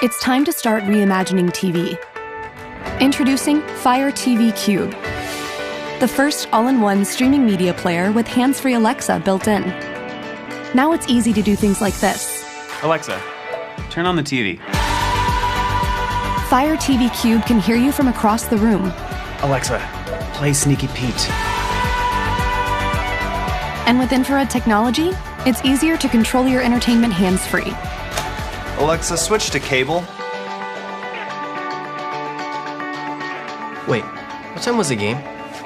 It's time to start reimagining TV. Introducing Fire TV Cube, the first all-in-one streaming media player with hands-free Alexa built in. Now it's easy to do things like this. Alexa, turn on the TV. Fire TV Cube can hear you from across the room. Alexa, play Sneaky Pete. And with infrared technology, it's easier to control your entertainment hands-free. Alexa, switch to cable. Wait, what time was the game?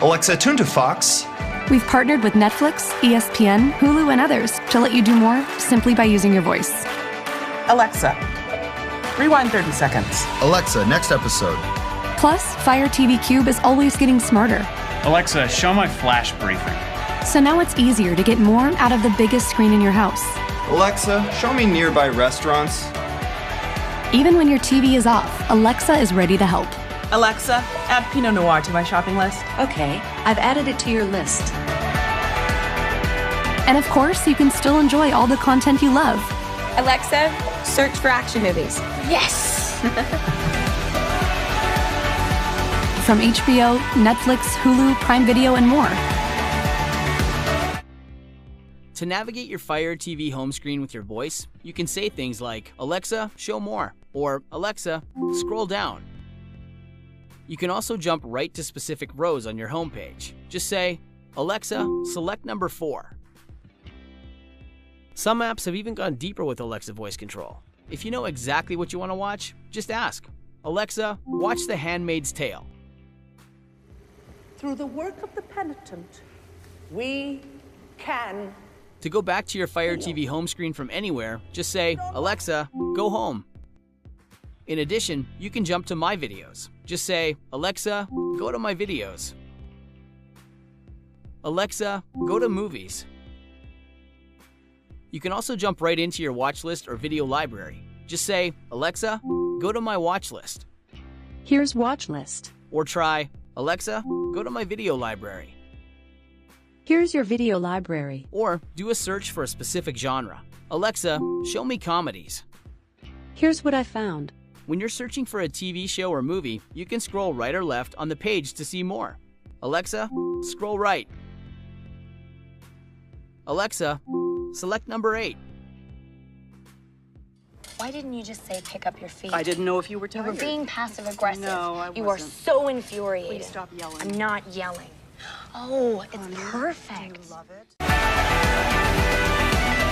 Alexa, tune to Fox. We've partnered with Netflix, ESPN, Hulu, and others to let you do more simply by using your voice. Alexa, rewind 30 seconds. Alexa, next episode. Plus, Fire TV Cube is always getting smarter. Alexa, show my flash briefing. So now it's easier to get more out of the biggest screen in your house. Alexa, show me nearby restaurants. Even when your TV is off, Alexa is ready to help. Alexa, add Pinot Noir to my shopping list. Okay, I've added it to your list. And of course, you can still enjoy all the content you love. Alexa, search for action movies. Yes! From HBO, Netflix, Hulu, Prime Video, and more. To navigate your Fire TV home screen with your voice, you can say things like, Alexa, show more, or Alexa, scroll down. You can also jump right to specific rows on your homepage. Just say, Alexa, select number 4. Some apps have even gone deeper with Alexa voice control. If you know exactly what you want to watch, just ask, Alexa, watch The Handmaid's Tale. Through the work of the penitent, we can. To go back to your Fire TV home screen from anywhere, just say, Alexa, go home. In addition, you can jump to My Videos. Just say, Alexa, go to My Videos. Alexa, go to Movies. You can also jump right into your watch list or video library. Just say, Alexa, go to My Watch List. Here's watch list. Or try, Alexa, go to My Video Library. Here's your video library. Or do a search for a specific genre. Alexa, show me comedies. Here's what I found. When you're searching for a TV show or movie, you can scroll right or left on the page to see more. Alexa, scroll right. Alexa, select number 8. Why didn't you just say pick up your feet? I didn't know if you were tired. You were being passive-aggressive. No, I You are wasn't. so infuriating. Please stop yelling. I'm not yelling. Oh, it's perfect. You love it?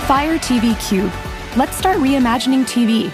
Fire TV Cube. Let's start reimagining TV.